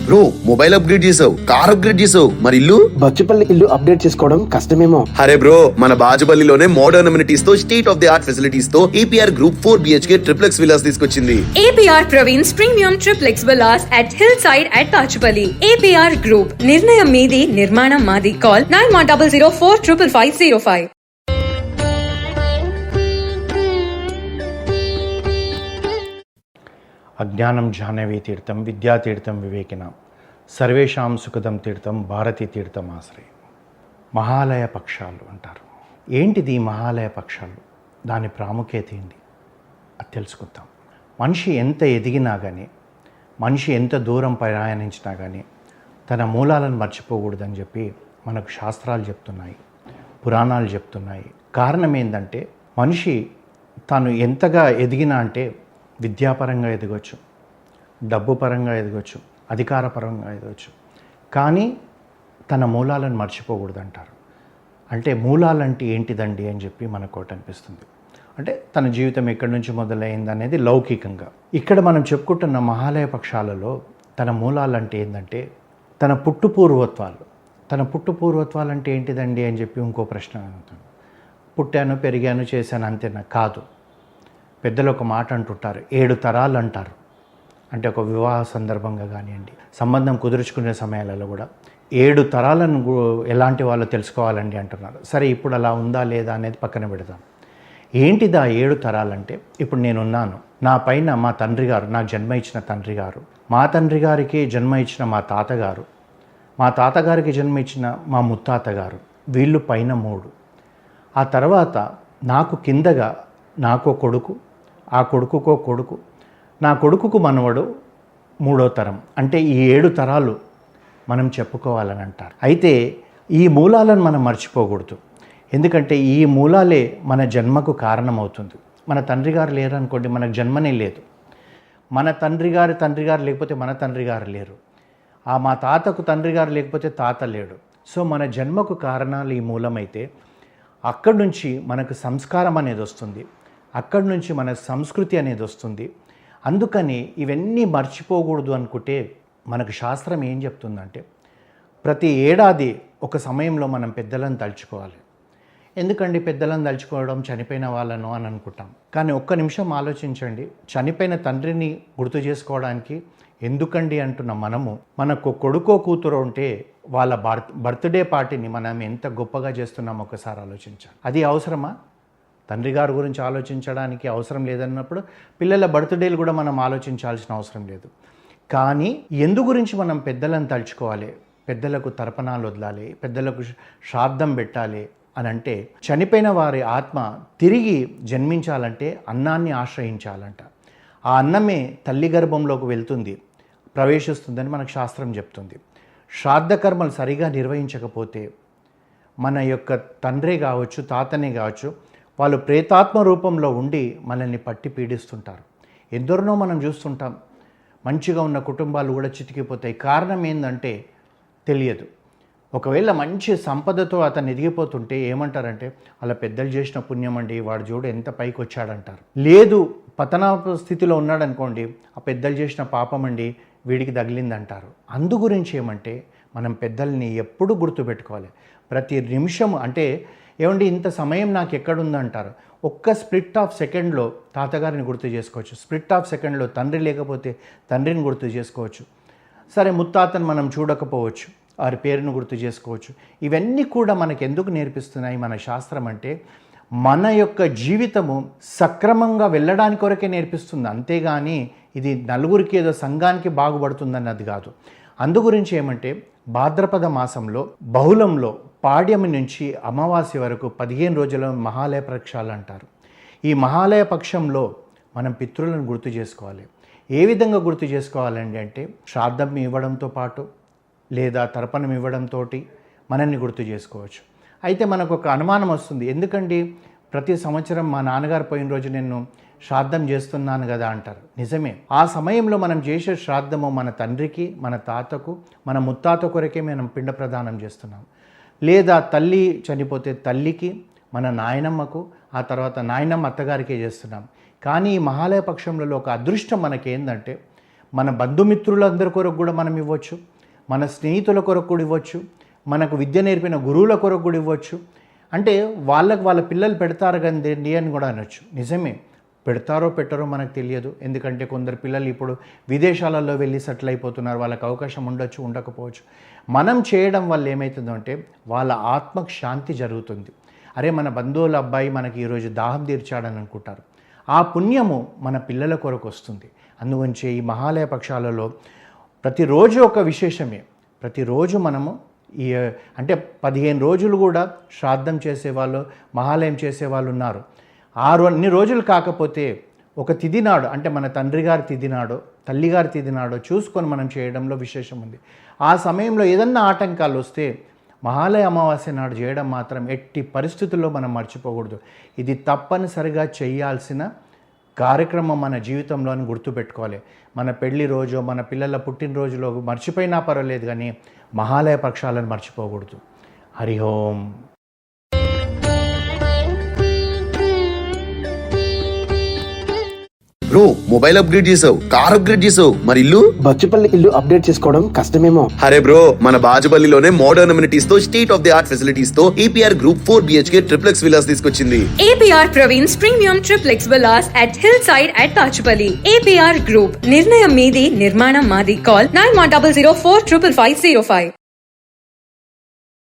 Bro mobile upgrade చేసావు, car upgrade చేసావు, మరి ఇల్లు? బచ్చుపల్లి ఇల్లు అప్డేట్ చేసుకోవడం కష్టమేమో. అరే బ్రో, మన బాజుపల్లిలోనే మోడర్న్ అమ్యూనిటీస్ తో, state of the art facilities తో APR Group 4 BHK triplex villas తీసుకొచ్చింది. APR Praveen's Premium Triplex Villas at Hillside at Bachupalli. APR Group, నిర్ణయం మీది, నిర్మాణం మాది. Call 9100455505. అజ్ఞానం జాహ్నవీ తీర్థం విద్యాతీర్థం వివేకినాం సర్వేషాం సుఖదం తీర్థం భారతీ తీర్థం ఆశ్రయం. మహాలయ పక్షాలు అంటారు. ఏంటిది మహాలయ పక్షాలు? దాని ప్రాముఖ్యత ఏంటి అది తెలుసుకుందాం. మనిషి ఎంత ఎదిగినా కానీ, మనిషి ఎంత దూరం ప్రయాణించినా కానీ తన మూలాలను మర్చిపోకూడదని చెప్పి మనకు శాస్త్రాలు చెప్తున్నాయి, పురాణాలు చెప్తున్నాయి. కారణం ఏంటంటే మనిషి తాను ఎంతగా ఎదిగినా అంటే విద్యాపరంగా ఎదగవచ్చు, డబ్బు పరంగా ఎదగవచ్చు, అధికారపరంగా ఎదగవచ్చు, కానీ తన మూలాలను మర్చిపోకూడదు అంటారు. అంటే మూలాలంటే ఏంటిదండి అని చెప్పి మనకు ఒకటి అనిపిస్తుంది. అంటే తన జీవితం ఎక్కడి నుంచి మొదలైంది అనేది లౌకికంగా. ఇక్కడ మనం చెప్పుకుంటున్న మహాలయ పక్షాలలో తన మూలాలంటే ఏంటంటే తన పుట్టుపూర్వత్వాలు. తన పుట్టుపూర్వత్వాలు అంటే ఏంటిదండి అని చెప్పి ఇంకో ప్రశ్న అడుగుతాను. పుట్టాను, పెరిగాను, చేశాను అంతేనా? కాదు. పెద్దలు ఒక మాట అంటుంటారు, 7 తరాలు అంటారు. అంటే ఒక వివాహ సందర్భంగా కానివ్వండి, సంబంధం కుదుర్చుకునే సమయాలలో కూడా 7 తరాలను ఎలాంటి వాళ్ళు తెలుసుకోవాలండి అంటున్నారు. సరే, ఇప్పుడు అలా ఉందా లేదా అనేది పక్కన పెడదాం. ఏంటిదా 7 తరాలంటే? ఇప్పుడు నేనున్నాను, నా పైన మా తండ్రి గారు, నాకు జన్మ ఇచ్చిన తండ్రి గారు, మా తండ్రి గారికి జన్మ ఇచ్చిన మా తాతగారు, మా తాతగారికి జన్మ ఇచ్చిన మా ముత్తాత గారు, వీళ్ళు పైన 3. ఆ తర్వాత నాకు కిందగా నాకో కొడుకు, ఆ కొడుకుకో కొడుకు, నా కొడుకుకు మనవడు 3వ తరం. అంటే ఈ 7 తరాలు మనం చెప్పుకోవాలని అంటారు. అయితే ఈ మూలాలను మనం మర్చిపోకూడదు. ఎందుకంటే ఈ మూలాలే మన జన్మకు కారణమవుతుంది. మన తండ్రి గారు లేరనుకోండి, మనకు జన్మనే లేదు. మన తండ్రి గారు లేకపోతే మన తండ్రి గారు లేరు. మా తాతకు తండ్రి గారు లేకపోతే తాత లేడు. సో మన జన్మకు కారణాలు ఈ మూలమైతే అక్కడి నుంచి మనకు సంస్కారం అనేది వస్తుంది, అక్కడి నుంచి మన సంస్కృతి అనేది వస్తుంది. అందుకని ఇవన్నీ మర్చిపోకూడదు అనుకుంటే మనకు శాస్త్రం ఏం చెప్తుందంటే ప్రతి ఏడాది ఒక సమయంలో మనం పెద్దలను తలుచుకోవాలి. ఎందుకండి పెద్దలను తలుచుకోవడం, చనిపోయిన వాళ్ళను అని అనుకుంటాం. కానీ ఒక్క నిమిషం ఆలోచించండి, చనిపోయిన తండ్రిని గుర్తు చేసుకోవడానికి ఎందుకండి అంటున్న మనము, మనకు కొడుకో కూతురు ఉంటే వాళ్ళ బర్త్డే పార్టీని మనం ఎంత గొప్పగా చేస్తున్నాం ఒకసారి ఆలోచించాలి. అది అవసరమా? తండ్రి గారి గురించి ఆలోచించడానికి అవసరం లేదన్నప్పుడు పిల్లల బర్త్డేలు కూడా మనం ఆలోచించాల్సిన అవసరం లేదు. కానీ ఎందు గురించి మనం పెద్దలను తలుచుకోవాలి, పెద్దలకు తర్పణాలు వదలాలి, పెద్దలకు శ్రాద్ధం పెట్టాలి అని అంటే చనిపోయిన వారి ఆత్మ తిరిగి జన్మించాలంటే అన్నాన్ని ఆశ్రయించాలంట. ఆ అన్నమే తల్లి గర్భంలోకి వెళ్తుంది, ప్రవేశిస్తుందని మనకు శాస్త్రం చెప్తుంది. శ్రాద్ధ కర్మలు సరిగా నిర్వహించకపోతే మన యొక్క తండ్రే కావచ్చు, తాతనే కావచ్చు, వాళ్ళు ప్రేతాత్మ రూపంలో ఉండి మనల్ని పట్టి పీడిస్తుంటారు. ఎందరినో మనం చూస్తుంటాం, మంచిగా ఉన్న కుటుంబాలు కూడా చితికిపోతాయి. కారణం ఏంటంటే తెలియదు. ఒకవేళ మంచి సంపదతో అతను ఎదిగిపోతుంటే ఏమంటారంటే అలా పెద్దలు చేసిన పుణ్యం అండి, వాడు చూడు ఎంత పైకి వచ్చాడంటారు. లేదు, పతన స్థితిలో ఉన్నాడనుకోండి, ఆ పెద్దలు చేసిన పాపం అండి, వీడికి తగిలిందంటారు. అందు గురించి ఏమంటే మనం పెద్దల్ని ఎప్పుడు గుర్తుపెట్టుకోవాలి. ప్రతి నిమిషం అంటే ఏమండి ఇంత సమయం నాకు ఎక్కడుందంటారు. ఒక్క స్ప్లిట్ ఆఫ్ సెకండ్లో తాతగారిని గుర్తు చేసుకోవచ్చు, స్ప్లిట్ ఆఫ్ సెకండ్లో తండ్రి లేకపోతే తండ్రిని గుర్తు చేసుకోవచ్చు. సరే, ముత్తాతను మనం చూడకపోవచ్చు, వారి పేరును గుర్తు చేసుకోవచ్చు. ఇవన్నీ కూడా మనకు ఎందుకు నేర్పిస్తున్నాయి మన శాస్త్రం అంటే మన యొక్క జీవితము సక్రమంగా వెళ్ళడానికి కొరకే నేర్పిస్తుంది. అంతేగాని ఇది నలుగురికి ఏదో సంఘానికి బాగుపడుతుందన్నది కాదు. అందు గురించి ఏమంటే భాద్రపద మాసంలో బహుళంలో పాడ్యమి నుంచి అమావాస్య వరకు 15 రోజుల మహాలయ పక్షాలు అంటారు. ఈ మహాలయ పక్షంలో మనం పితృలను గుర్తు చేసుకోవాలి. ఏ విధంగా గుర్తు చేసుకోవాలండి అంటే శ్రాద్ధం ఇవ్వడంతో పాటు లేదా తర్పణం ఇవ్వడంతో మనల్ని గుర్తు చేసుకోవచ్చు. అయితే మనకు ఒక అనుమానం వస్తుంది, ఎందుకండి ప్రతి సంవత్సరం మా నాన్నగారు పోయిన రోజు నేను శ్రాద్ధం చేస్తున్నాను కదా అంటారు. నిజమే, ఆ సమయంలో మనం చేసే శ్రాద్ధము మన తండ్రికి, మన తాతకు, మన ముత్తాత కొరకే మనం పిండ ప్రదానం చేస్తున్నాం. లేదా తల్లి చనిపోతే తల్లికి, మన నాయనమ్మకు, ఆ తర్వాత నాయనమ్మ అత్తగారికే చేస్తున్నాం. కానీ ఈ మహాలయ పక్షంలో ఒక అదృష్టం మనకేందంటే మన బంధుమిత్రులందరి కొరకు కూడా మనం ఇవ్వచ్చు, మన స్నేహితుల కొరకు కూడా ఇవ్వచ్చు, మనకు విద్య నేర్పిన గురువుల కొరకు కూడా ఇవ్వచ్చు. అంటే వాళ్ళ పిల్లలు పెడతారు కదండి అని కూడా అనొచ్చు. నిజమే, పెడతారో పెట్టారో మనకు తెలియదు. ఎందుకంటే కొందరు పిల్లలు ఇప్పుడు విదేశాలలో వెళ్ళి సెటిల్ అయిపోతున్నారు, వాళ్ళకి అవకాశం ఉండొచ్చు, ఉండకపోవచ్చు. మనం చేయడం వల్ల ఏమవుతుందో అంటే వాళ్ళ ఆత్మకు శాంతి జరుగుతుంది. అరే మన బంధువుల అబ్బాయి మనకి ఈరోజు దాహం తీర్చాడని అనుకుంటారు. ఆ పుణ్యము మన పిల్లల కొరకు వస్తుంది. అందుగురించి ఈ మహాలయ పక్షాలలో ప్రతిరోజు ఒక విశేషమే. ప్రతిరోజు మనము అంటే 15 రోజులు కూడా శ్రాద్ధం చేసేవాళ్ళు, మహాలయం చేసేవాళ్ళు ఉన్నారు. అన్ని రోజులు కాకపోతే ఒక తిథి నాడు, అంటే మన తండ్రి గారి తిథి నాడో తల్లి గారి తిథి నాడో చూసుకొని మనం చేయడంలో విశేషం ఉంది. ఆ సమయంలో ఏదన్నా ఆటంకాలు వస్తే మహాలయ అమావాస్య నాడు చేయడం మాత్రం ఎట్టి పరిస్థితుల్లో మనం మర్చిపోకూడదు. ఇది తప్పనిసరిగా చేయాల్సిన కార్యక్రమం మన జీవితంలోని గుర్తుపెట్టుకోవాలి. మన పెళ్లి రోజు, మన పిల్లల పుట్టినరోజులో మర్చిపోయినా పర్వాలేదు, కానీ మహాలయ పక్షాలను మర్చిపోకూడదు. హరి ఓం. బ్రో మొబైల్ అప్గ్రేడ్ చేసావు, కార్ అప్గ్రేడ్ చేసావు, మరి ఇల్లు? బచ్చుపల్లి ఇల్లు అప్డేట్ చేసుకోవడం కష్టమేమో. అరే బ్రో, మన బాజుపల్లిలోనే మోడర్న్ అమ్యూనిటీస్ తో state of the art facilities తో APR Group 4 BHK triplex villas తీసుకొచ్చింది. APR Praveen's Premium Triplex Villas at Hillside at Pachupalli. APR Group, నిర్ణయం మీది, నిర్మాణం మాది. Call 9100455505.